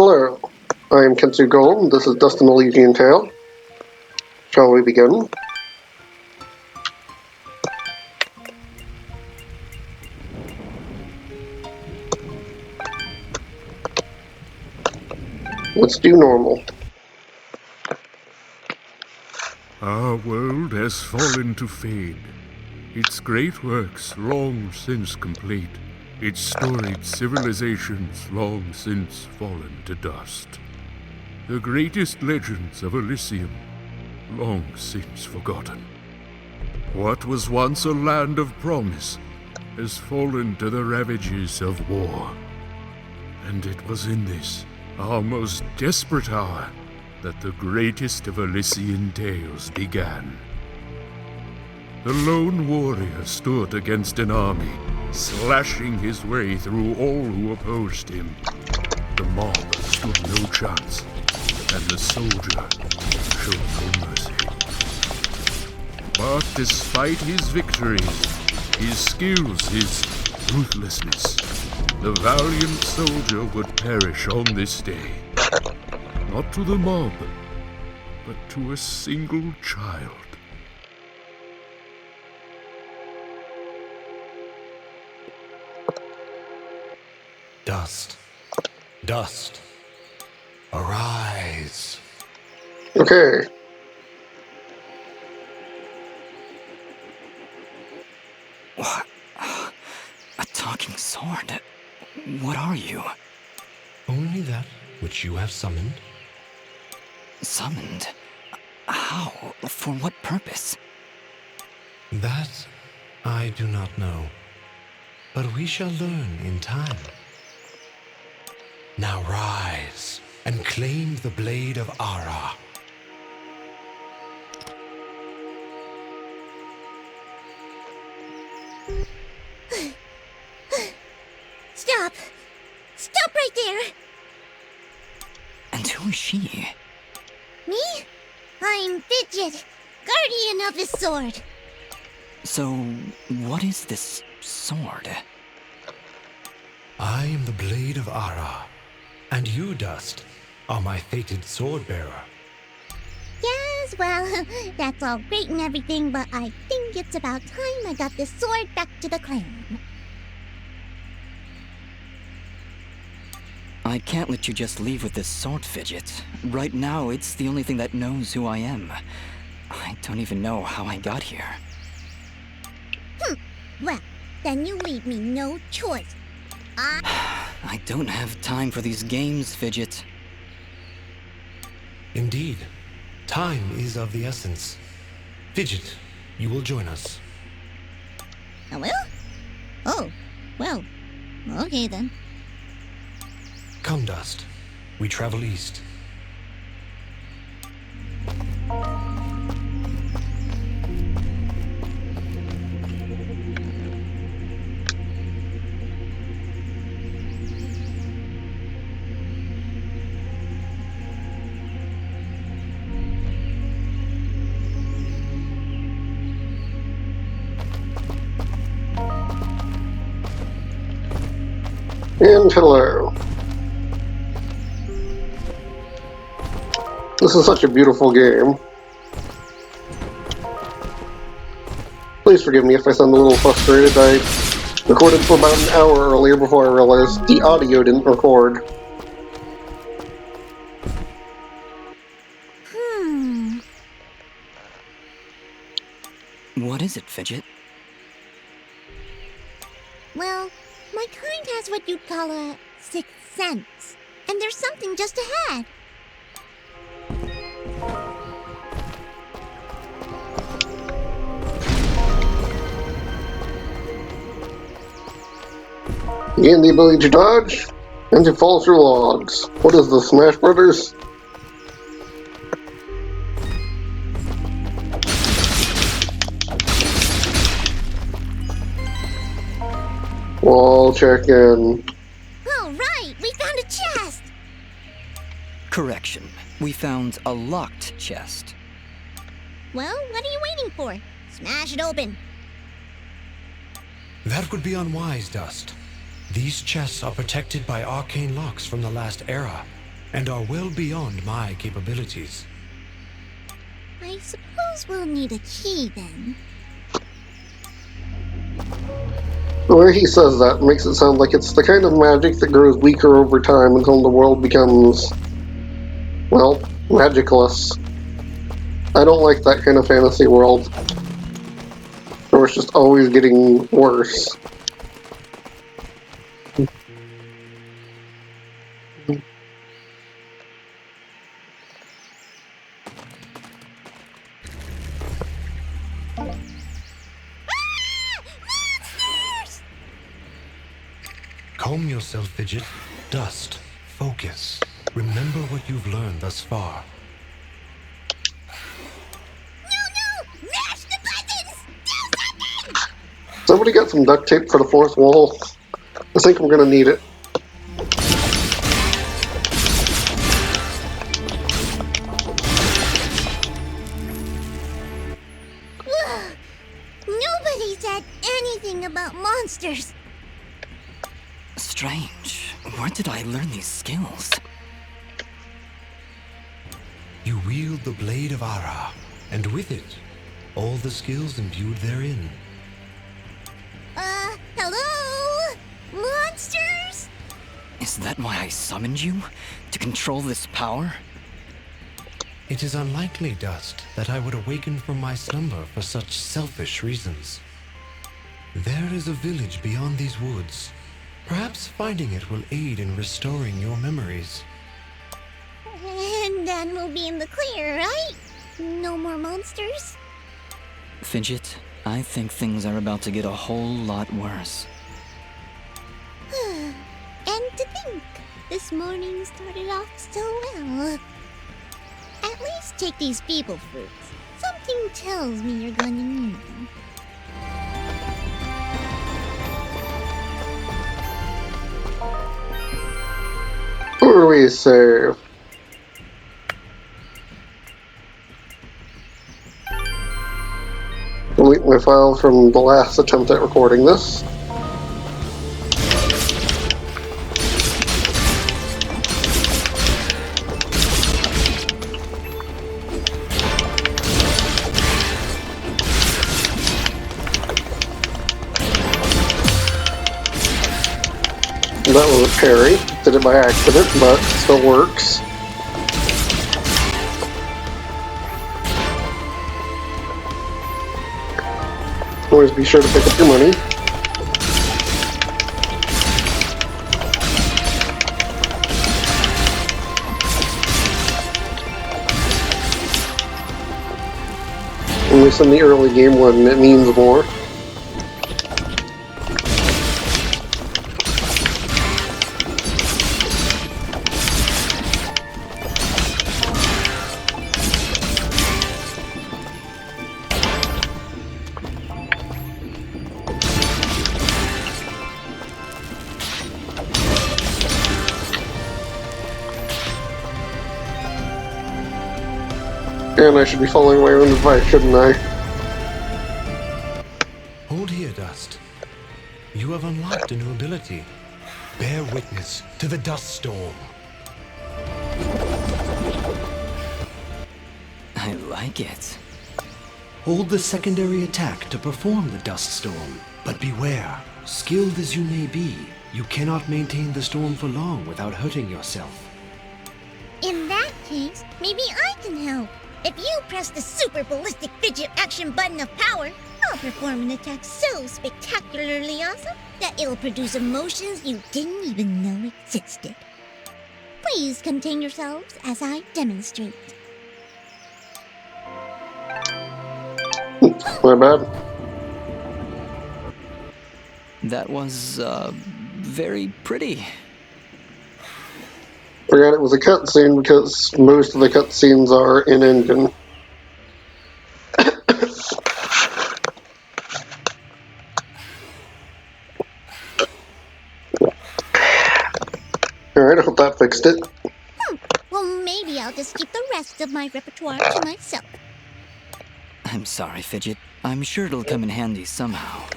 Hello, I am Kensu Gold. This is Dustin Elysian Tail. Shall we begin? Let's do normal. Our world has fallen to fade, its great works long since complete, its storied civilizations long since fallen to dust. The greatest legends of Elysium long since forgotten. What was once a land of promise has fallen to the ravages of war. And it was in this, our most desperate hour, that the greatest of Elysian tales began. The lone warrior stood against an army, slashing his way through all who opposed him. The mob stood no chance, and the soldier showed no mercy. But despite his victories, his skills, his ruthlessness, the valiant soldier would perish on this day. Not to the mob, but to a single child. Dust, dust, arise. Okay. What? A talking sword? What are you? Only that which you have summoned. Summoned? How? For what purpose? That I do not know, but we shall learn in time. Now rise and claim the blade of Ara. Stop! Stop right there! And who is she? Me? I'm Fidget, guardian of this sword. So, what is this sword? I am the blade of Ara, and you, Dust, are my fated sword bearer. Yes, well, that's all great and everything, but I think it's about time I got this sword back to the clan. I can't let you just leave with this sword, Fidget. Right now, it's the only thing that knows who I am. I don't even know how I got here. Well, then you leave me no choice. I don't have time for these games, Fidget. Indeed, time is of the essence. Fidget, you will join us. I will? Oh, well, okay then. Come, Dust. We travel east. And hello. This is such a beautiful game. Please forgive me if I sound a little frustrated. I recorded for about an hour earlier before I realized the audio didn't record. What is it, Fidget? Well, my kind has what you'd call a sixth sense. And there's something just ahead. Gain the ability to dodge and to fall through logs. What is the Smash Brothers? Wall check in. All right, we found a chest. Correction. We found a locked chest. Well, what are you waiting for? Smash it open. That would be unwise, Dust. These chests are protected by arcane locks from the last era. and are well beyond my capabilities. I suppose we'll need a key then. The way he says that makes it sound like it's the kind of magic that grows weaker over time until the world becomes, well, magicless. I don't like that kind of fantasy world, where it's just always getting worse. Calm yourself, Fidget. Dust. Focus. Remember what you've learned thus far. No! Mash the buttons! Do something! Somebody got some duct tape for the fourth wall. I think we're gonna need it. Nobody said anything about monsters. Strange. Where did I learn these skills? You wield the Blade of Ara, and with it, all the skills imbued therein. Hello? Monsters? Is that why I summoned you? To control this power? It is unlikely, Dust, that I would awaken from my slumber for such selfish reasons. There is a village beyond these woods. Perhaps finding it will aid in restoring your memories. And then we'll be in the clear, right? No more monsters? Fidget, I think things are about to get a whole lot worse. And to think, this morning started off so well. At least take these feeble fruits. Something tells me you're gonna need them. Where do we save? Delete my file from the last attempt at recording this. That was a parry. Did it by accident, but still works. Always be sure to pick up your money. At least in the early game when it means more. And I should be following my own advice, shouldn't I? Hold here, Dust. You have unlocked a new ability. Bear witness to the dust storm. I like it. Hold the secondary attack to perform the dust storm. But beware, skilled as you may be, you cannot maintain the storm for long without hurting yourself. In that case, maybe I can help. If you press the super ballistic fidget action button of power, I'll perform an attack so spectacularly awesome that it'll produce emotions you didn't even know existed. Please contain yourselves as I demonstrate. My bad. That was, very pretty. Forgot it was a cutscene because most of the cutscenes are in engine. Alright, I hope that fixed it. Well, maybe I'll just keep the rest of my repertoire to myself. I'm sorry, Fidget. I'm sure it'll come in handy somehow.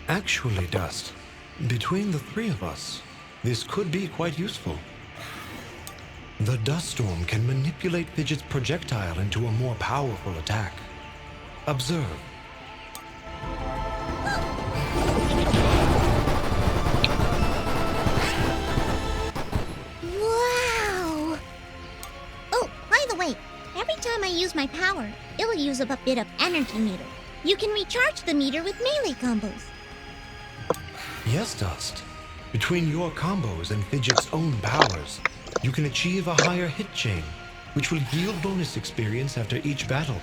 Actually, Dust, between the three of us, this could be quite useful. The dust storm can manipulate Fidget's projectile into a more powerful attack. Observe. Wow! Oh, by the way, every time I use my power, it'll use up a bit of energy meter. You can recharge the meter with melee combos. Yes, Dust. Between your combos and Fidget's own powers, you can achieve a higher hit chain, which will yield bonus experience after each battle.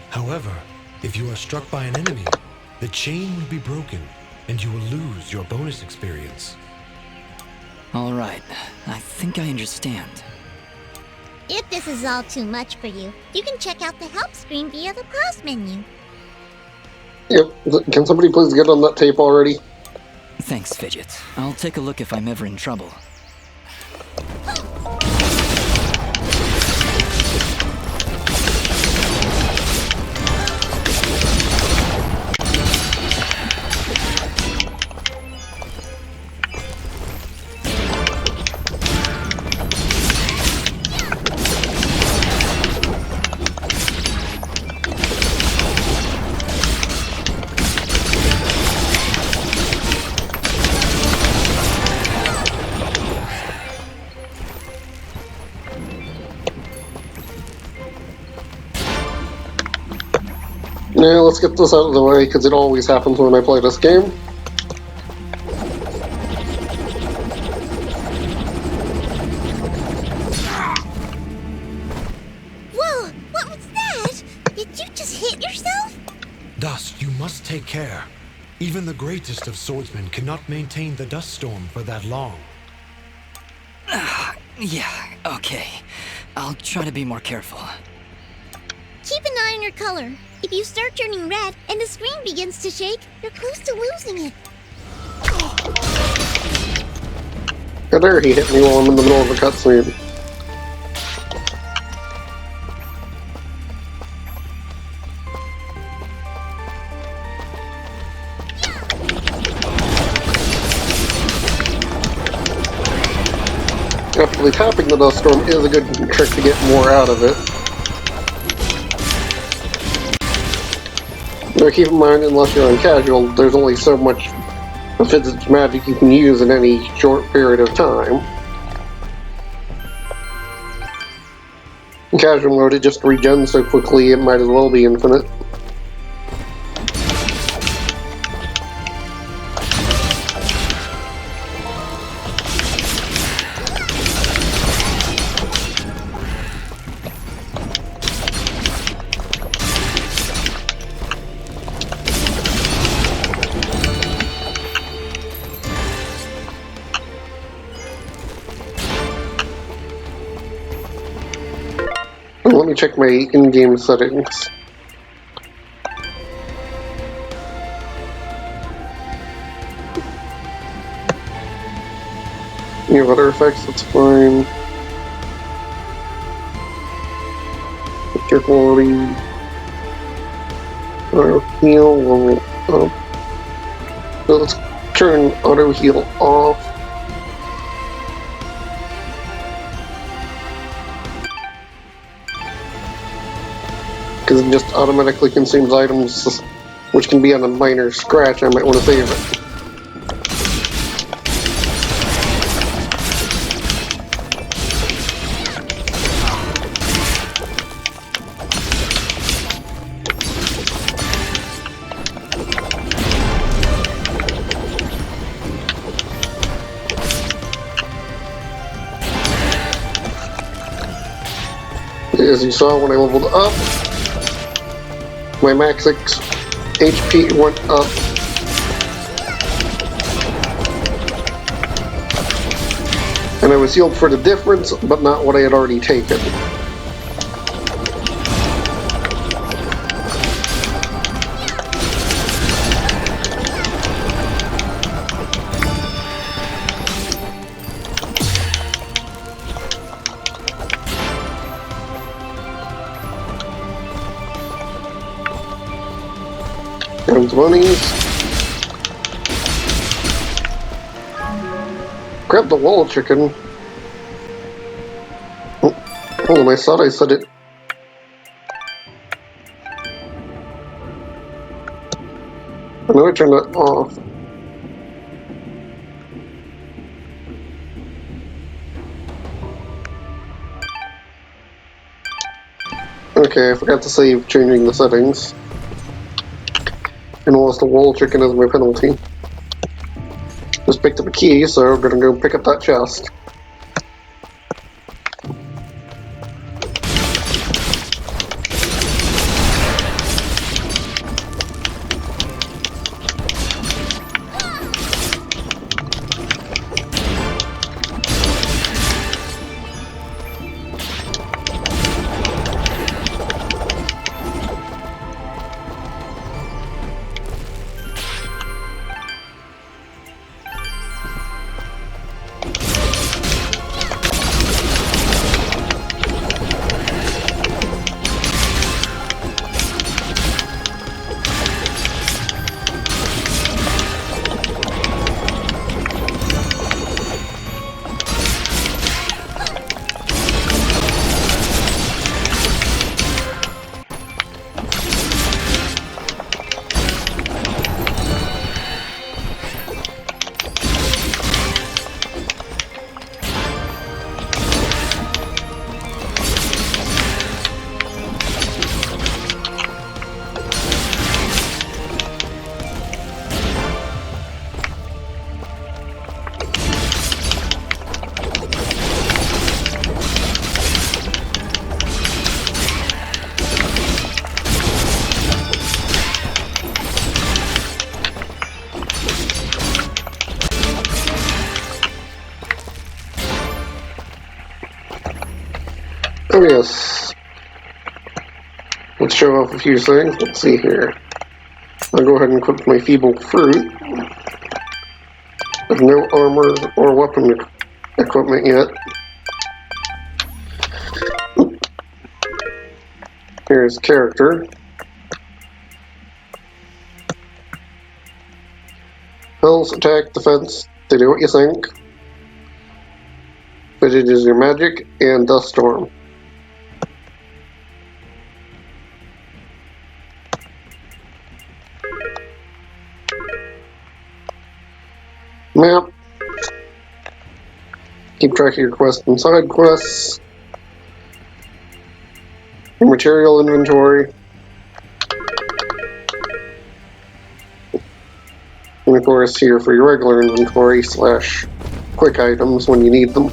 However, if you are struck by an enemy, the chain will be broken, and you will lose your bonus experience. Alright, I think I understand. If this is all too much for you, you can check out the help screen via the pause menu. Yep. Can somebody please get on that tape already? Thanks, Fidget. I'll take a look if I'm ever in trouble. Now let's get this out of the way, because it always happens when I play this game. Whoa! What was that? Did you just hit yourself? Dust, you must take care. Even the greatest of swordsmen cannot maintain the dust storm for that long. Yeah, okay. I'll try to be more careful. Keep an eye on your color. If you start turning red and the screen begins to shake, you're close to losing it. How dare he hit me while I'm in the middle of a cutscene? Actually, tapping the dust storm is a good trick to get more out of it. Now keep in mind, unless you're on casual, there's only so much of Fidget's magic you can use in any short period of time. In casual mode, it just regens so quickly it might as well be infinite. Let me check my in-game settings. You have other effects, that's fine. Picture quality. Auto heal, level up. So let's turn auto heal off. Because it just automatically consumes items, which can be on a minor scratch. I might want to save it. As you saw when I leveled up, my max HP went up. And I was healed for the difference, but not what I had already taken. Comes monies. Grab the wall chicken. Hold on, I thought I said it. I know I turned that off. Okay, I forgot to save changing the settings. And lost a wall chicken as my penalty. Just picked up a key, so we're gonna go pick up that chest. Oh yes. Let's show off a few things. Let's see here. I'll go ahead and equip my feeble fruit. I have no armor or weapon equipment yet. Here's character. Health, attack, defense. They do what you think. Fidget is your magic, and dust storm. Map. Keep track of your quests and side quests. Your material inventory. And of course here for your regular inventory / quick items when you need them.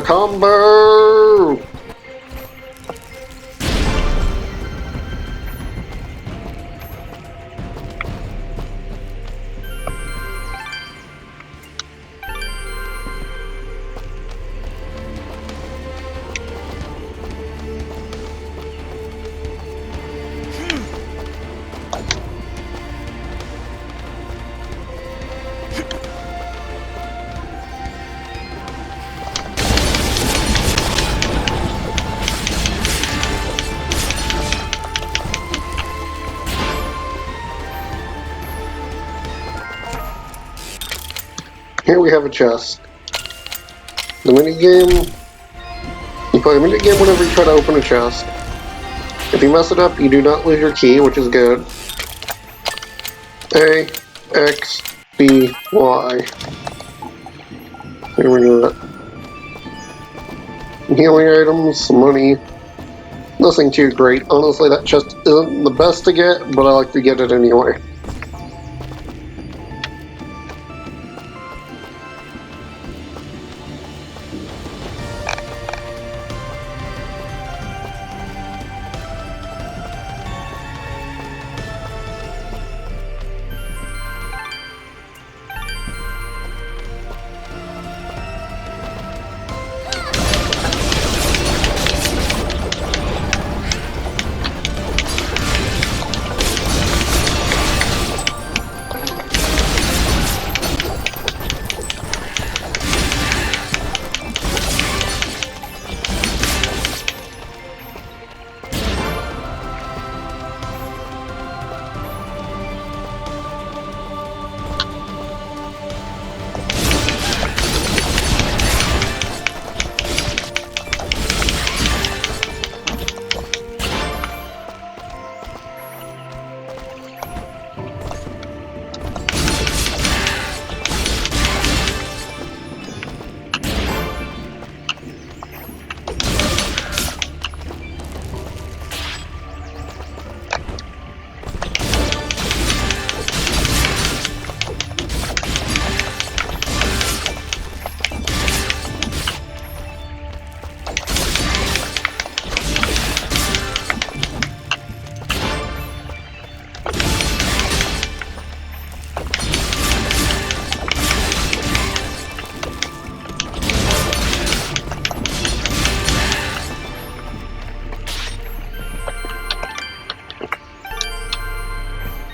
Combo! Here we have a chest. The minigame. You play a minigame whenever you try to open a chest. If you mess it up, you do not lose your key, which is good. A, X, B, Y. Here we do that. Healing items, some money. Nothing too great. Honestly, that chest isn't the best to get, but I like to get it anyway.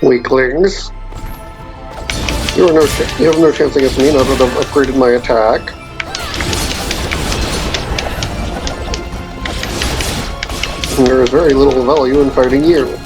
Weaklings. You have no chance against me now that I've upgraded my attack. And there is very little value in fighting you.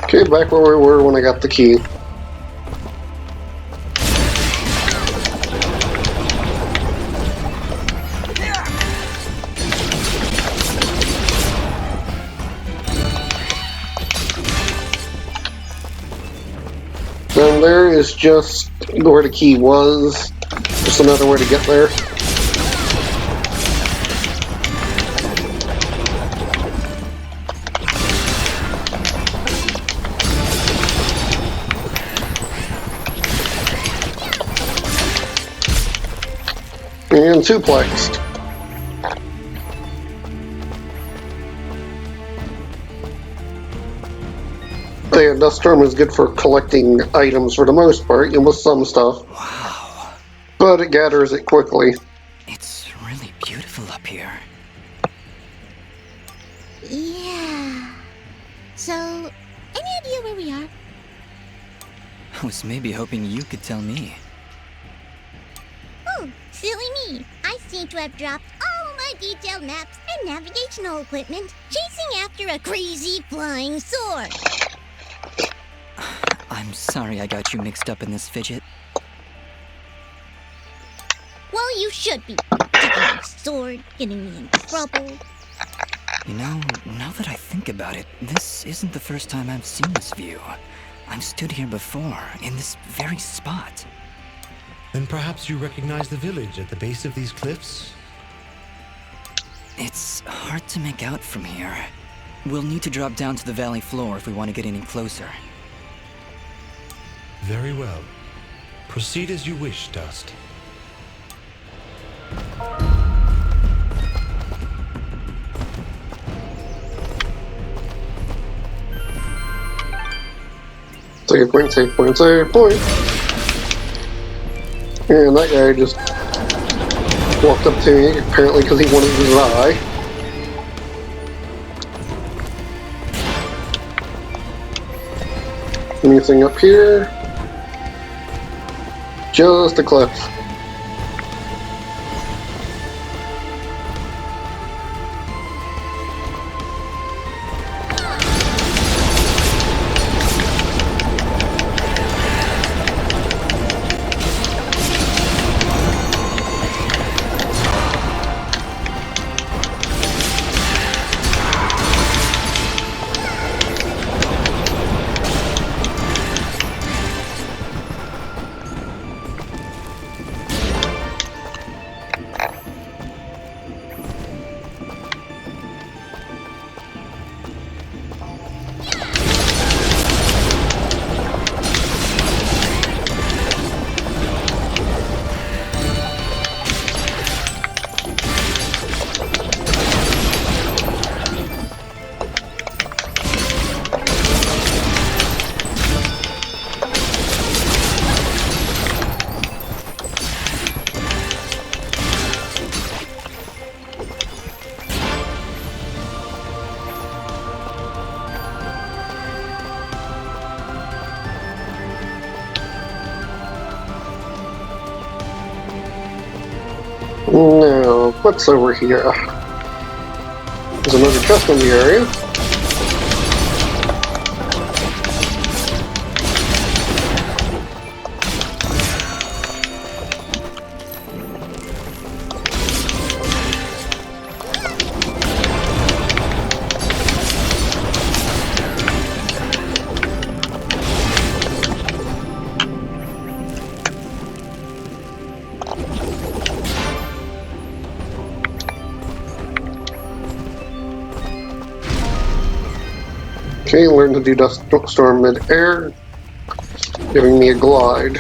Okay, back where we were when I got the key. And there is just where the key was. Just another way to get there. And suplexed. The dust storm is good for collecting items for the most part, and with some stuff. Wow. But it gathers it quickly. It's really beautiful up here. Yeah. So, any idea where we are? I was maybe hoping you could tell me. Oh, silly me. I seem to have dropped all my detailed maps and navigational equipment chasing after a crazy flying sword. I'm sorry I got you mixed up in this fidget. Well, you should be. Taking my sword, getting me in trouble. You know, now that I think about it, this isn't the first time I've seen this view. I've stood here before, in this very spot. Then perhaps you recognize the village at the base of these cliffs? It's hard to make out from here. We'll need to drop down to the valley floor if we want to get any closer. Very well. Proceed as you wish, Dust. Save point, save point, save point. And that guy just walked up to me, apparently because he wanted to die. Anything up here? Just a cliff. Now, what's over here? There's another chest in the area. Okay, learn to do dust storm mid-air, giving me a glide.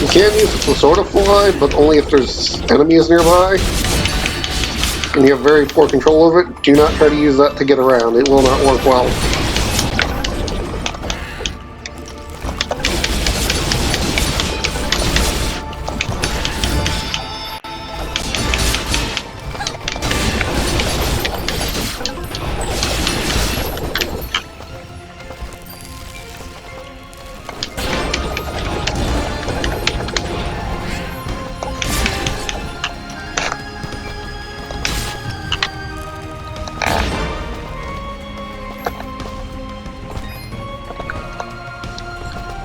You can use it to sort of fly, but only if there's enemies nearby. And you have very poor control of it. Do not try to use that to get around. It will not work well.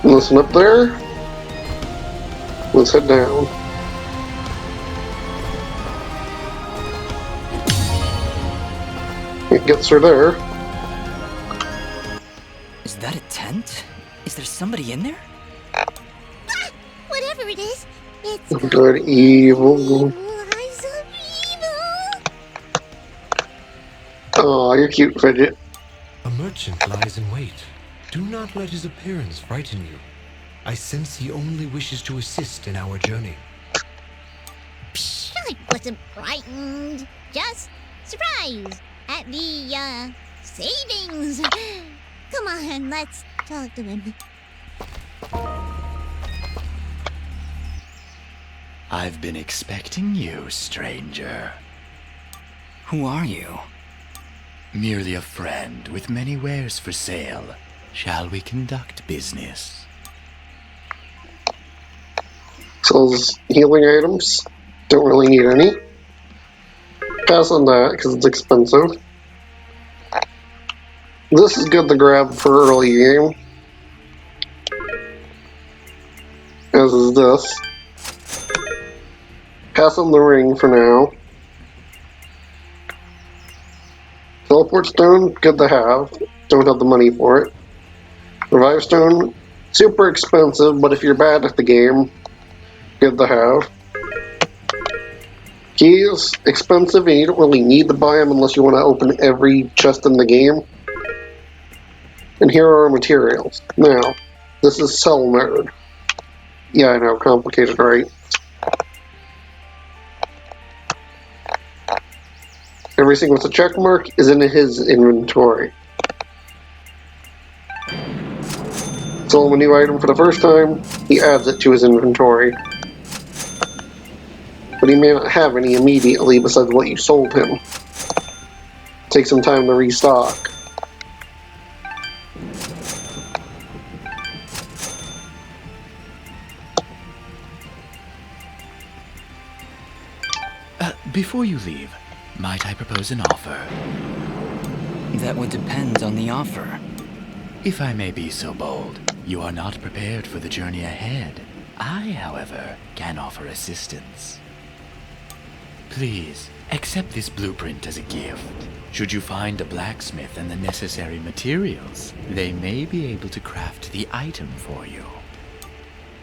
Listen up there. Let's head down. It gets her there. Is that a tent? Is there somebody in there? Ah, whatever it is, it's Good evil. eyes of evil. Aw, you're cute, Fidget. A merchant lies in wait. Do not let his appearance frighten you. I sense he only wishes to assist in our journey. Psh, I wasn't frightened. Just surprised at the, savings. Come on, let's talk to him. I've been expecting you, stranger. Who are you? Merely a friend with many wares for sale. Shall we conduct business? Sells healing items. Don't really need any. Pass on that because it's expensive. This is good to grab for early game. As is this. Pass on the ring for now. Teleport stone, good to have. Don't have the money for it. Revive stone, super expensive, but if you're bad at the game, good to have. Keys, expensive, and you don't really need to buy them unless you want to open every chest in the game. And here are our materials. Now, this is sell mode. Yeah, I know, complicated, right? Everything with a check mark is in his inventory. Sell him a new item for the first time, he adds it to his inventory. But he may not have any immediately besides what you sold him. Take some time to restock. Before you leave, might I propose an offer? That would depend on the offer. If I may be so bold, you are not prepared for the journey ahead. I, however, can offer assistance. Please, accept this blueprint as a gift. Should you find a blacksmith and the necessary materials, they may be able to craft the item for you.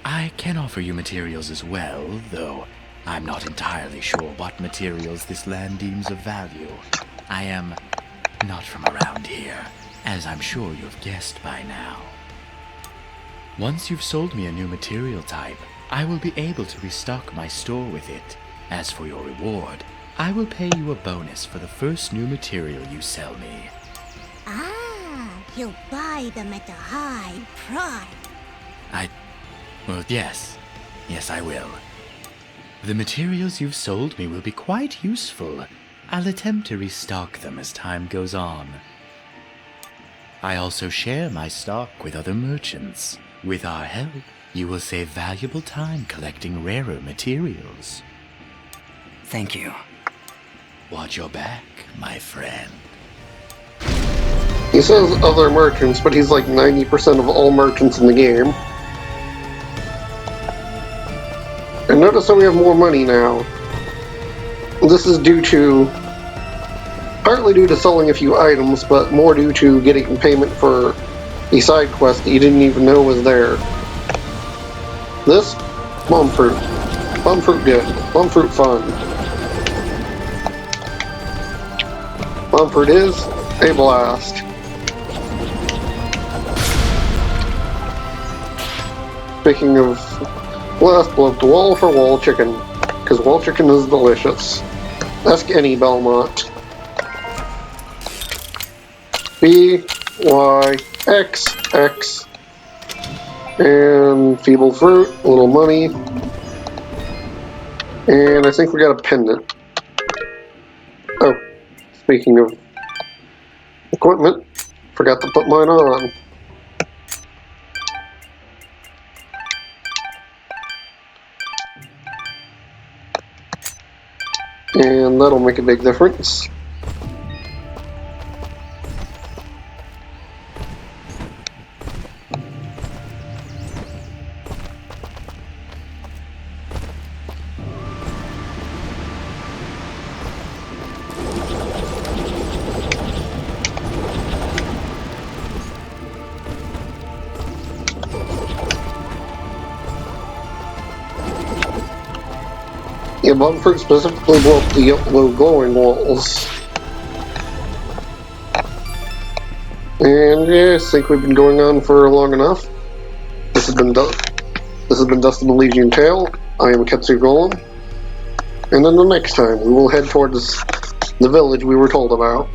I can offer you materials as well, though I'm not entirely sure what materials this land deems of value. I am not from around here, as I'm sure you've guessed by now. Once you've sold me a new material type, I will be able to restock my store with it. As for your reward, I will pay you a bonus for the first new material you sell me. Ah, he'll buy them at a high price. Well, yes. Yes, I will. The materials you've sold me will be quite useful. I'll attempt to restock them as time goes on. I also share my stock with other merchants. With our help, you will save valuable time collecting rarer materials. Thank you. Watch your back, my friend. He says other merchants, but he's like 90% of all merchants in the game. And notice that we have more money now. This is partly due to selling a few items, but more due to getting payment for a side quest that you didn't even know was there. This, plum fruit. Plum fruit good. Plum fruit fun. Plum fruit is a blast. Speaking of blast, blow up the wall for wall chicken. Because wall chicken is delicious. Ask any Belmont. B, Y, X, X. And feeble fruit, a little money. And I think we got a pendant. Oh, speaking of equipment, forgot to put mine on. And that'll make a big difference. Yeah, bug fruit specifically blow up the yellow glowing walls. And yeah, I think we've been going on for long enough. This has been Dustin Elysian Tail. I am Ketsu Golem. And then the next time we will head towards the village we were told about.